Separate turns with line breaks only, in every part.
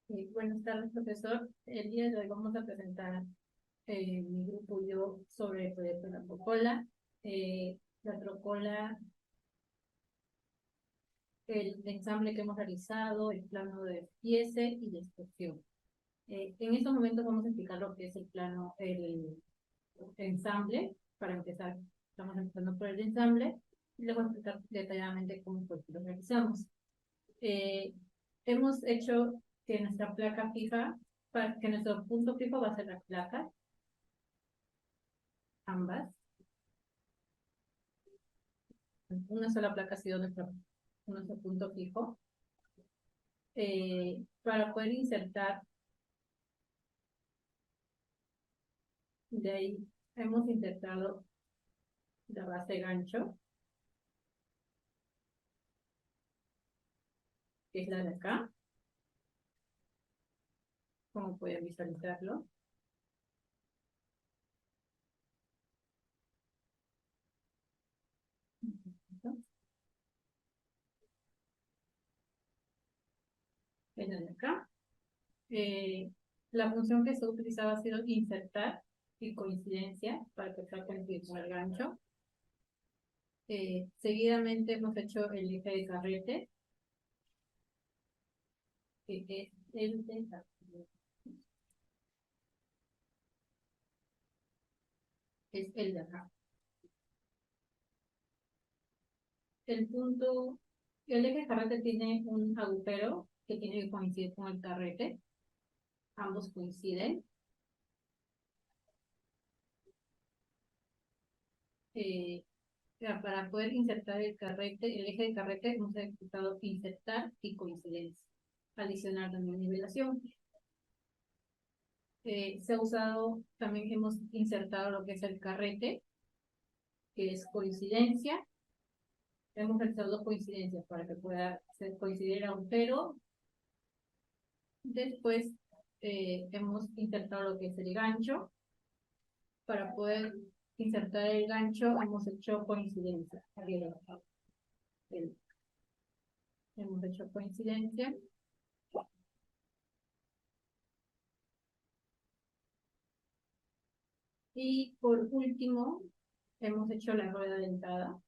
Buenas tardes, profesor. El día de hoy vamos a presentar mi grupo y yo sobre el proyecto de la Trocola. La Trocola, el ensamble que hemos realizado, el plano de piece y de explosión. En estos momentos vamos a explicar lo que es el plano, el ensamble. Para empezar, estamos empezando por el ensamble y les voy a explicar detalladamente cómo fue que lo realizamos. Eh, Hemos hecho que nuestra placa fija, para que nuestro punto fijo va a ser la placa, ambas. Una sola placa ha sido nuestro punto fijo. Para poder insertar, de ahí hemos insertado la base gancho, que es la de acá, como pueden visualizarlo. Es la de acá. La función que se ha utilizado ha sido insertar y coincidencia para que sea coincidir con el gancho. Seguidamente hemos hecho el eje de carrete, que es el de acá. El eje de carrete tiene un agujero que tiene que coincidir con el carrete. Ambos coinciden. Eh, para poder insertar el eje de carrete, hemos ejecutado insertar y coincidencia. Adicional también nivelación. Se ha usado, también hemos insertado lo que es el carrete, que es coincidencia. Hemos realizado dos coincidencias para que pueda coincidir el agujero. Después hemos insertado lo que es el gancho. Para poder insertar el gancho hemos hecho coincidencia. Hemos hecho coincidencia. Y por último, hemos hecho la rueda dentada.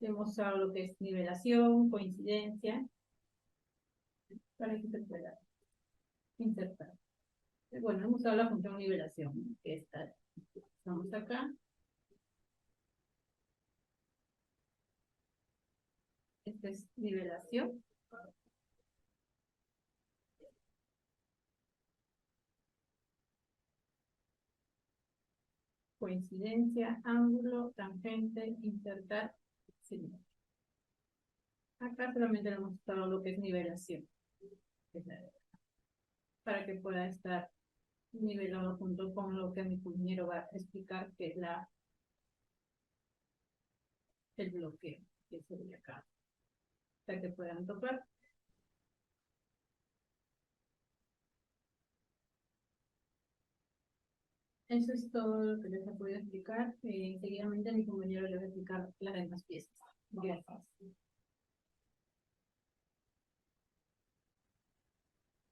Hemos usado lo que es nivelación, coincidencia, para que se pueda insertar. Bueno, hemos usado la función nivelación, que está. Vamos acá. Esta es nivelación. Coincidencia, ángulo, tangente, insertar, sí. Acá solamente le hemos usado lo que es nivelación, para que pueda estar nivelado junto con lo que mi compañero va a explicar, que es el bloqueo, que sería acá, para que puedan tocar. Eso es todo lo que les he podido explicar. Seguidamente mi compañero le va a explicar las demás piezas. Gracias.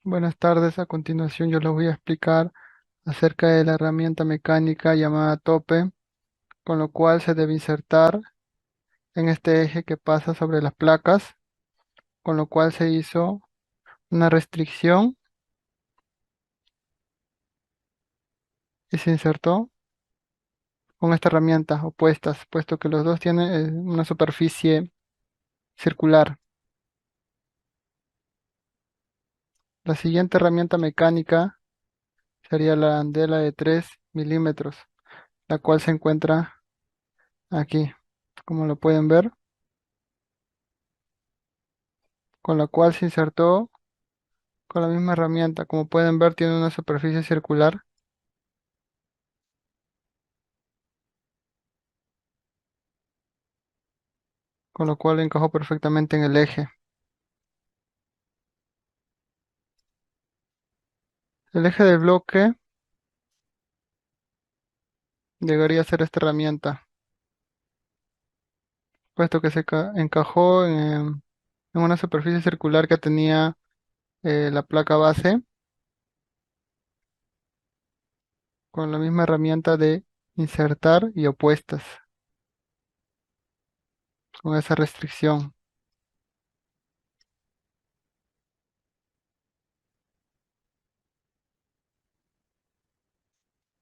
Buenas tardes, a continuación yo les voy a explicar acerca de la herramienta mecánica llamada tope, con lo cual se debe insertar en este eje que pasa sobre las placas, con lo cual se hizo una restricción y se insertó con esta herramienta opuestas, puesto que los dos tienen una superficie circular. La siguiente herramienta mecánica sería la arandela de 3 milímetros, la cual se encuentra aquí, como lo pueden ver, con la cual se insertó con la misma herramienta. Como pueden ver, tiene una superficie circular, con lo cual encajó perfectamente en el eje. El eje del bloque debería ser esta herramienta, puesto que se encajó en una superficie circular que tenía la placa base con la misma herramienta de insertar y opuestas, con esa restricción.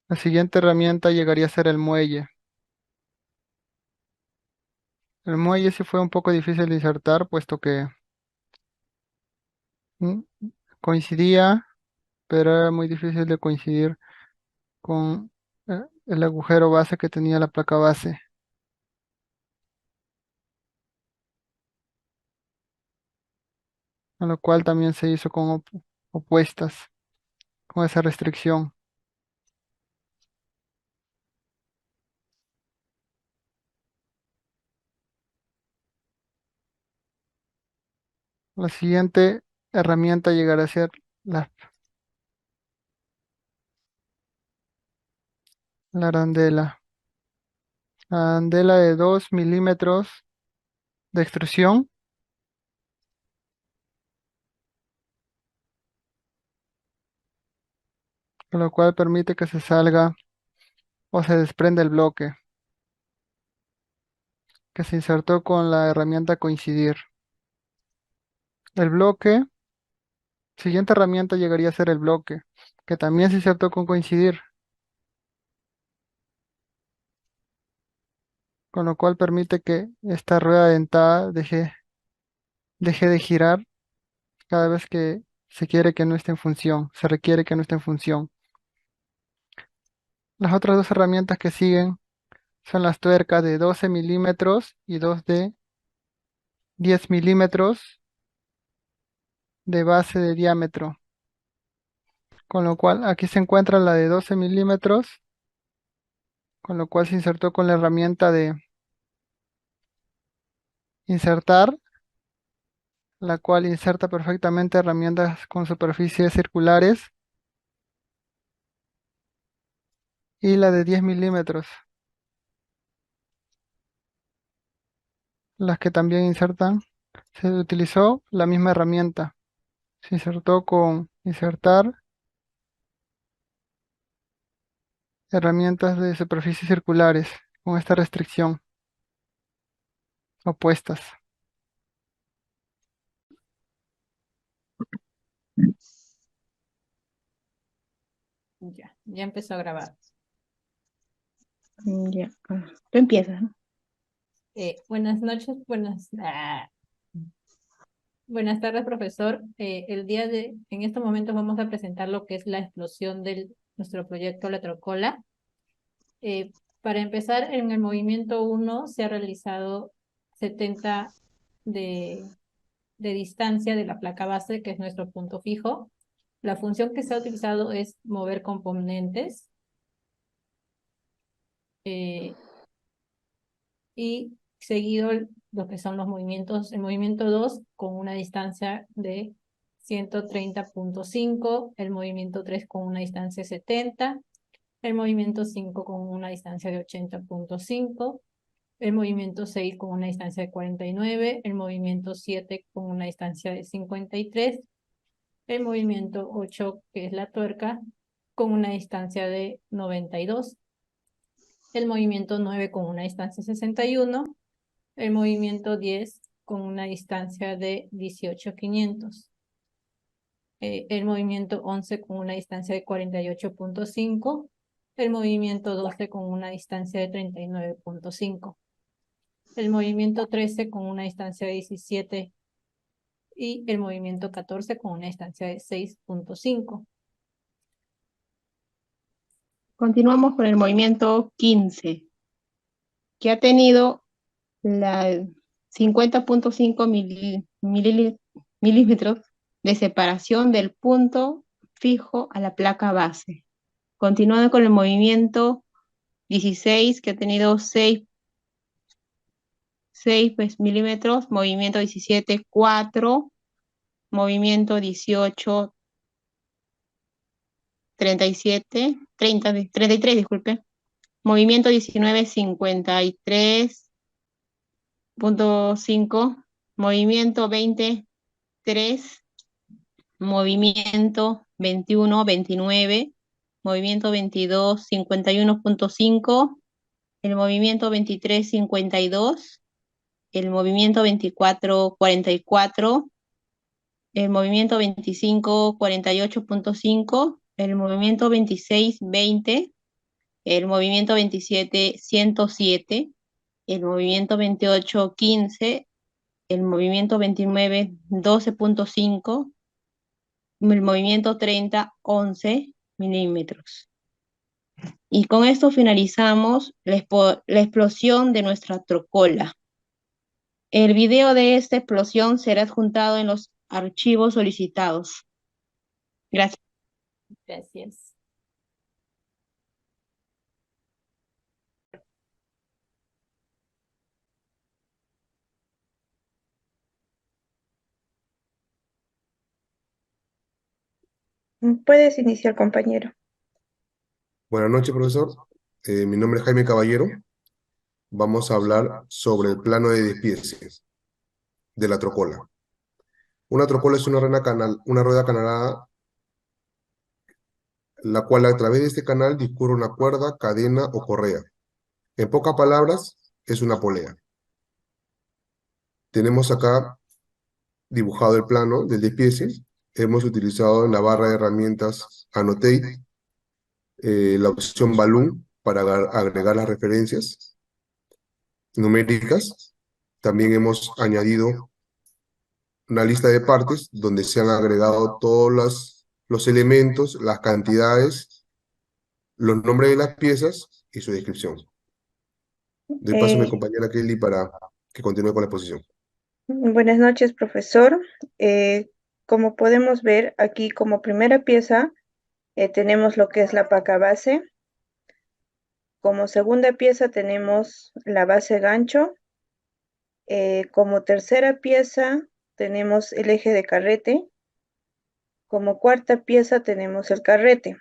La siguiente herramienta llegaría a ser el muelle. El muelle sí fue un poco difícil de insertar, puesto que mm, coincidía, pero era muy difícil de coincidir con el agujero base que tenía la placa base, a lo cual también se hizo con opuestas, con esa restricción. La siguiente herramienta llegará a ser la, la arandela. La arandela de 2 milímetros de extrusión, lo cual permite que se salga o se desprenda el bloque, que se insertó con la herramienta coincidir. El bloque, siguiente herramienta llegaría a ser el bloque, que también se insertó con coincidir, con lo cual permite que esta rueda dentada deje de girar cada vez que se quiere que no esté en función, se requiere que no esté en función. Las otras dos herramientas que siguen son las tuercas de 12 milímetros y dos de 10 milímetros de base de diámetro, con lo cual aquí se encuentra la de 12 milímetros, con lo cual se insertó con la herramienta de insertar, la cual inserta perfectamente herramientas con superficies circulares, y la de 10 milímetros, las que también insertan, se utilizó la misma herramienta, se insertó con insertar herramientas de superficies circulares, con esta restricción, opuestas.
Ya empezó a grabar.
Ya. Tú empiezas, ¿no?
Buenas noches, buenas tardes, profesor. En estos momentos vamos a presentar lo que es la explosión de nuestro proyecto Electrocola. Para empezar, en el movimiento 1 se ha realizado 70 de, de distancia de la placa base, que es nuestro punto fijo. La función que se ha utilizado es mover componentes. Y seguido lo que son los movimientos, el movimiento 2 con una distancia de 130.5, el movimiento 3 con una distancia de 70, el movimiento 5 con una distancia de 80.5, el movimiento 6 con una distancia de 49, el movimiento 7 con una distancia de 53, el movimiento 8, que es la tuerca, con una distancia de 92, el movimiento 9 con una distancia de 61, el movimiento 10 con una distancia de 18.500. El movimiento 11 con una distancia de 48.5. El movimiento 12 con una distancia de 39.5. El movimiento 13 con una distancia de 17. Y el movimiento 14 con una distancia de 6.5.
Continuamos con el movimiento 15, que ha tenido la 50.5 milímetros de separación del punto fijo a la placa base. Continuando con el movimiento 16, que ha tenido 6 milímetros, movimiento 17, 4, movimiento 18, 33, disculpe. Movimiento 19, 53.5. movimiento 20, 3, movimiento 21, 29, movimiento 22, 51.5, el movimiento 23, 52, el movimiento 24, 44, el movimiento 25, 48.5, el movimiento 26, 20, el movimiento 27, 107, el movimiento 28, 15, el movimiento 29, 12.5, el movimiento 30, 11 milímetros. Y con esto finalizamos la explosión de nuestra trocola. El video de esta explosión será adjuntado en los archivos solicitados. Gracias.
Gracias.
Puedes iniciar, compañero.
Buenas noches, profesor. Mi nombre es Jaime Caballero. Vamos a hablar sobre el plano de despiece de la trocola. Una trocola es una rueda canalada, la cual a través de este canal discurre una cuerda, cadena o correa. En pocas palabras, es una polea. Tenemos acá dibujado el plano del despiece. Hemos utilizado en la barra de herramientas Annotate la opción Balloon para agregar las referencias numéricas. También hemos añadido una lista de partes donde se han agregado todos los elementos, las cantidades, los nombres de las piezas y su descripción. Doy paso a mi compañera Kelly para que continúe con la exposición.
Buenas noches, profesor. Como podemos ver aquí, como primera pieza, tenemos lo que es la paca base. Como segunda pieza tenemos la base gancho. Como tercera pieza tenemos el eje de carrete. Como cuarta pieza tenemos el carrete.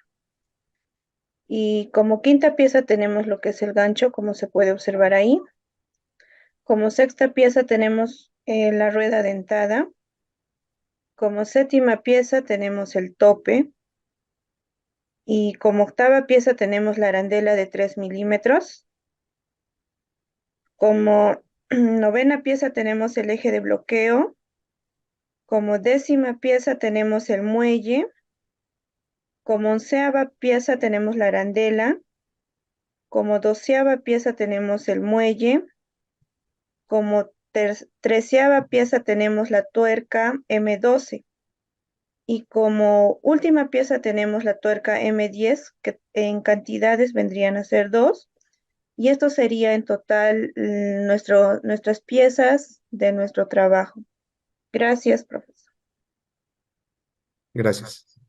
Y como quinta pieza tenemos lo que es el gancho, como se puede observar ahí. Como sexta pieza tenemos la rueda dentada. Como séptima pieza tenemos el tope. Y como octava pieza tenemos la arandela de 3 milímetros. Como novena pieza tenemos el eje de bloqueo. Como décima pieza tenemos el muelle. Como onceava pieza tenemos la arandela. Como doceava pieza tenemos el muelle. Como treceava pieza tenemos la tuerca M12. Y como última pieza tenemos la tuerca M10, que en cantidades vendrían a ser 2. Y esto sería en total nuestras piezas de nuestro trabajo. Gracias, profesor.
Gracias.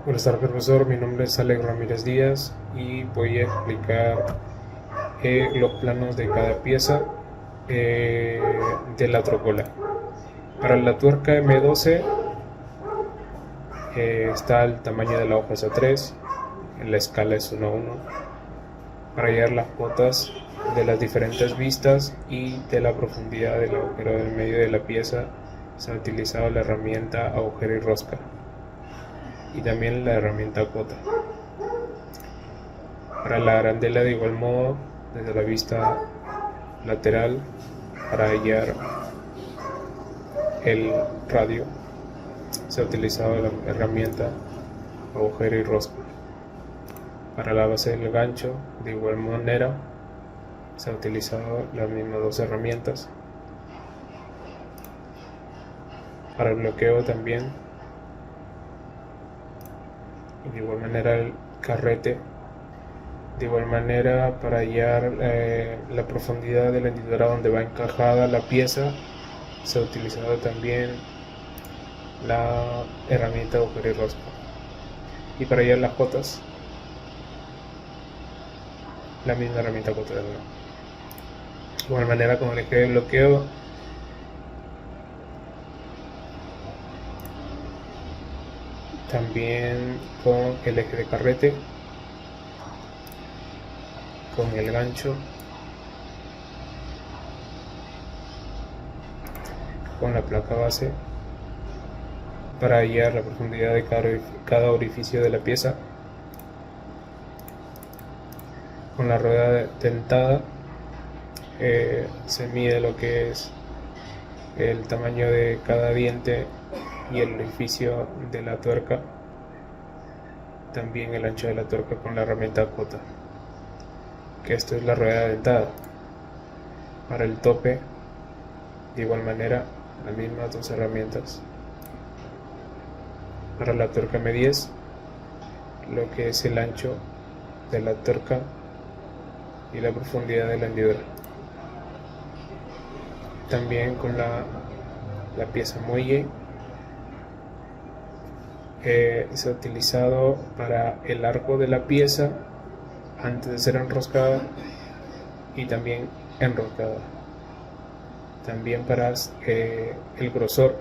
Buenas tardes, profesor. Mi nombre es Alex Ramírez Díaz y voy a explicar los planos de cada pieza de la trocola. Para la tuerca M12 está el tamaño de la hoja es A3, la escala es 1:1. Para hallar las cotas de las diferentes vistas y de la profundidad del agujero del medio de la pieza se ha utilizado la herramienta agujero y rosca y también la herramienta cota. Para la arandela de igual modo, desde la vista lateral, para hallar el radio se ha utilizado la herramienta agujero y rosca. Para la base del gancho, de igual manera, se ha utilizado las mismas dos herramientas. Para el bloqueo también, de igual manera el carrete. De igual manera, para hallar la profundidad de la hendidura donde va encajada la pieza, se ha utilizado también la herramienta agujero y rosca. Y para hallar las cotas, la misma herramienta cota de nuevo. De igual manera, con el eje de bloqueo, también con el eje de carrete, con el gancho con la placa base para hallar la profundidad de cada orificio de la pieza. Con la rueda dentada se mide lo que es el tamaño de cada diente y el orificio de la tuerca, también el ancho de la tuerca con la herramienta cota, que esto es la rueda dentada. Para el tope, de igual manera, las mismas dos herramientas. Para la tuerca M10, lo que es el ancho de la tuerca y la profundidad de la hendidura. También con la pieza muelle se ha utilizado para el arco de la pieza antes de ser enroscada y también enroscada. También para el grosor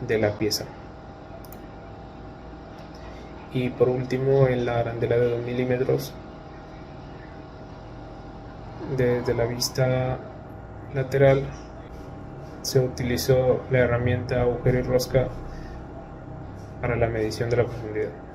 de la pieza. Y por último, en la arandela de 2 milímetros, desde la vista lateral se utilizó la herramienta agujero y rosca para la medición de la profundidad.